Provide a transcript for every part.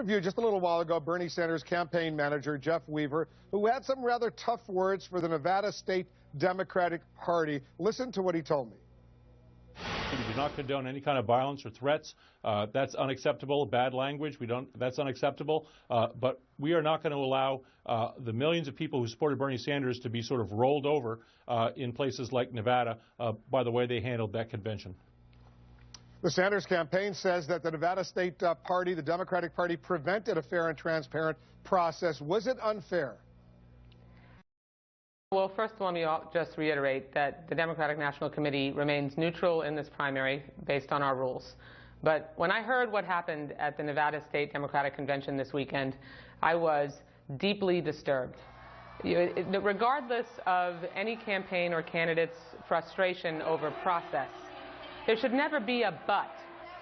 interviewed just a little while ago Bernie Sanders' campaign manager, Jeff Weaver, who had some rather tough words for the Nevada State Democratic Party. Listen to what he told me. We do not condone any kind of violence or threats. That's unacceptable. Bad language. That's unacceptable. But we are not going to allow the millions of people who supported Bernie Sanders to be sort of rolled over in places like Nevada by the way they handled that convention. The Sanders campaign says that the Nevada State Party, the Democratic Party, prevented a fair and transparent process. Was it unfair? Well, first of all, let me just reiterate that the Democratic National Committee remains neutral in this primary based on our rules. But when I heard what happened at the Nevada State Democratic Convention this weekend, I was deeply disturbed. Regardless of any campaign or candidate's frustration over process, there should never be a but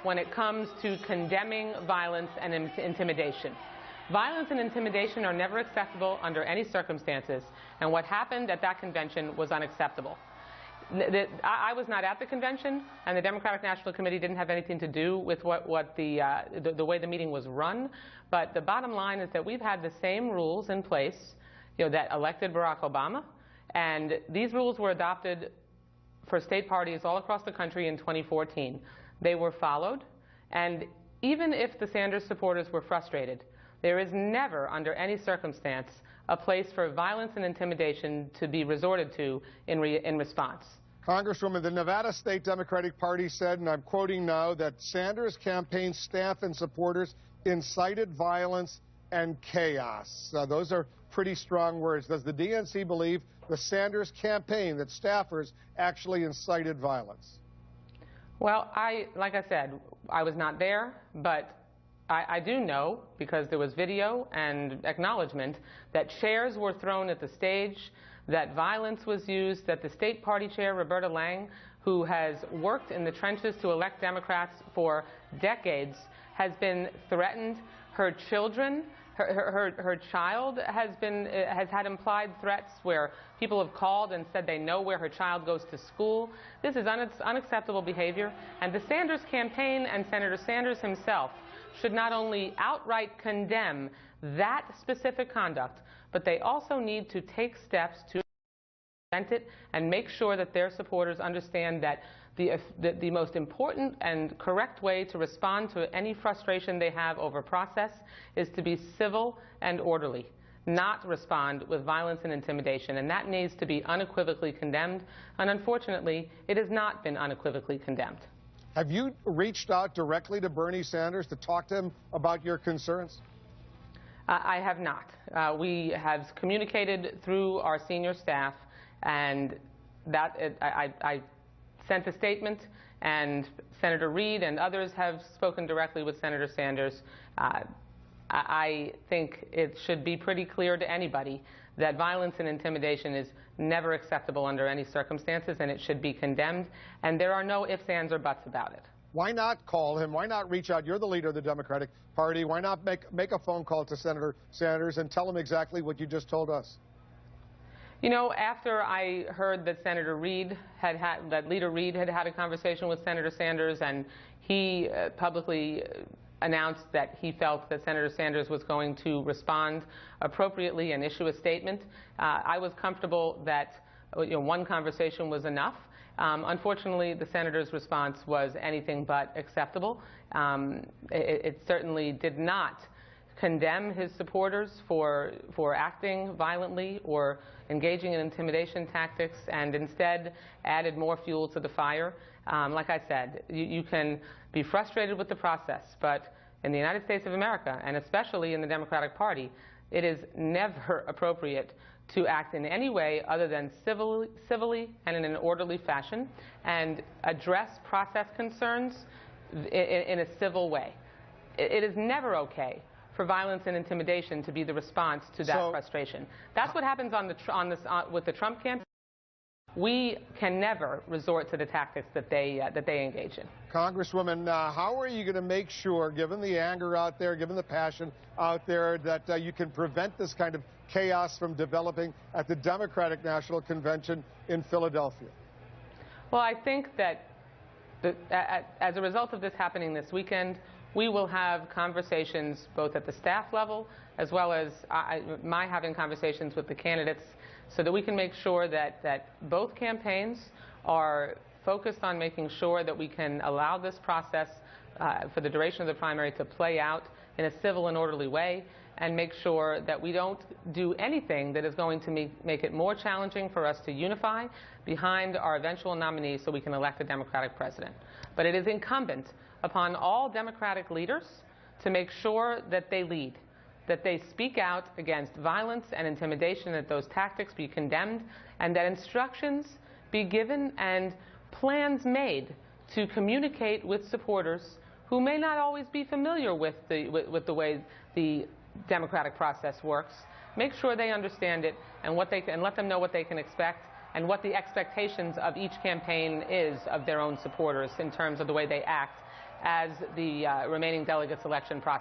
when it comes to condemning violence and intimidation. Violence and intimidation are never acceptable under any circumstances, and what happened at that convention was unacceptable. I was not at the convention, and the Democratic National Committee didn't have anything to do with the way the meeting was run, but the bottom line is that we've had the same rules in place, that elected Barack Obama, and these rules were adopted for state parties all across the country in 2014. They were followed, and even if the Sanders supporters were frustrated, there is never, under any circumstance, a place for violence and intimidation to be resorted to in response. Congresswoman, the Nevada State Democratic Party said, and I'm quoting now, that Sanders' campaign staff and supporters incited violence and chaos. Those are pretty strong words. Does the DNC believe the Sanders campaign, that staffers actually incited violence? Well, like I said, I was not there, but I do know, because there was video and acknowledgement, that chairs were thrown at the stage, that violence was used, that the state party chair, Roberta Lang, who has worked in the trenches to elect Democrats for decades, has been threatened. Her children, her child has had implied threats where people have called and said they know where her child goes to school. This is unacceptable behavior, and the Sanders campaign and Senator Sanders himself should not only outright condemn that specific conduct, but they also need to take steps to prevent it and make sure that their supporters understand that the most important and correct way to respond to any frustration they have over process is to be civil and orderly, not respond with violence and intimidation. And that needs to be unequivocally condemned. And unfortunately, it has not been unequivocally condemned. Have you reached out directly to Bernie Sanders to talk to him about your concerns? I have not. We have communicated through our senior staff, and I sent a statement, and Senator Reid and others have spoken directly with Senator Sanders. I think it should be pretty clear to anybody that violence and intimidation is never acceptable under any circumstances, and it should be condemned. And there are no ifs, ands, or buts about it. Why not call him? Why not reach out? You're the leader of the Democratic Party. Why not make a phone call to Senator Sanders and tell him exactly what you just told us? After I heard that Senator Reid that Leader Reid had had a conversation with Senator Sanders, and he publicly announced that he felt that Senator Sanders was going to respond appropriately and issue a statement, I was comfortable that one conversation was enough. Unfortunately, the senator's response was anything but acceptable. It certainly did not condemn his supporters for acting violently or engaging in intimidation tactics, and instead added more fuel to the fire. Like I said, you can be frustrated with the process, but in the United States of America, and especially in the Democratic Party, it is never appropriate to act in any way other than civilly and in an orderly fashion, and address process concerns in a civil way. It is never okay for violence and intimidation to be the response to that frustration. That's what happens with the Trump campaign. We can never resort to the tactics that they engage in. Congresswoman, how are you going to make sure, given the anger out there, given the passion out there, that you can prevent this kind of chaos from developing at the Democratic National Convention in Philadelphia? Well, I think that as a result of this happening this weekend, we will have conversations both at the staff level as well as my having conversations with the candidates so that we can make sure that both campaigns are focused on making sure that we can allow this process for the duration of the primary to play out in a civil and orderly way, and make sure that we don't do anything that is going to make it more challenging for us to unify behind our eventual nominee so we can elect a Democratic president. But it is incumbent upon all Democratic leaders to make sure that they lead, that they speak out against violence and intimidation, that those tactics be condemned, and that instructions be given and plans made to communicate with supporters who may not always be familiar with the way the democratic process works. Make sure they understand it and let them know what they can expect and what the expectations of each campaign is of their own supporters in terms of the way they act as the remaining delegate selection process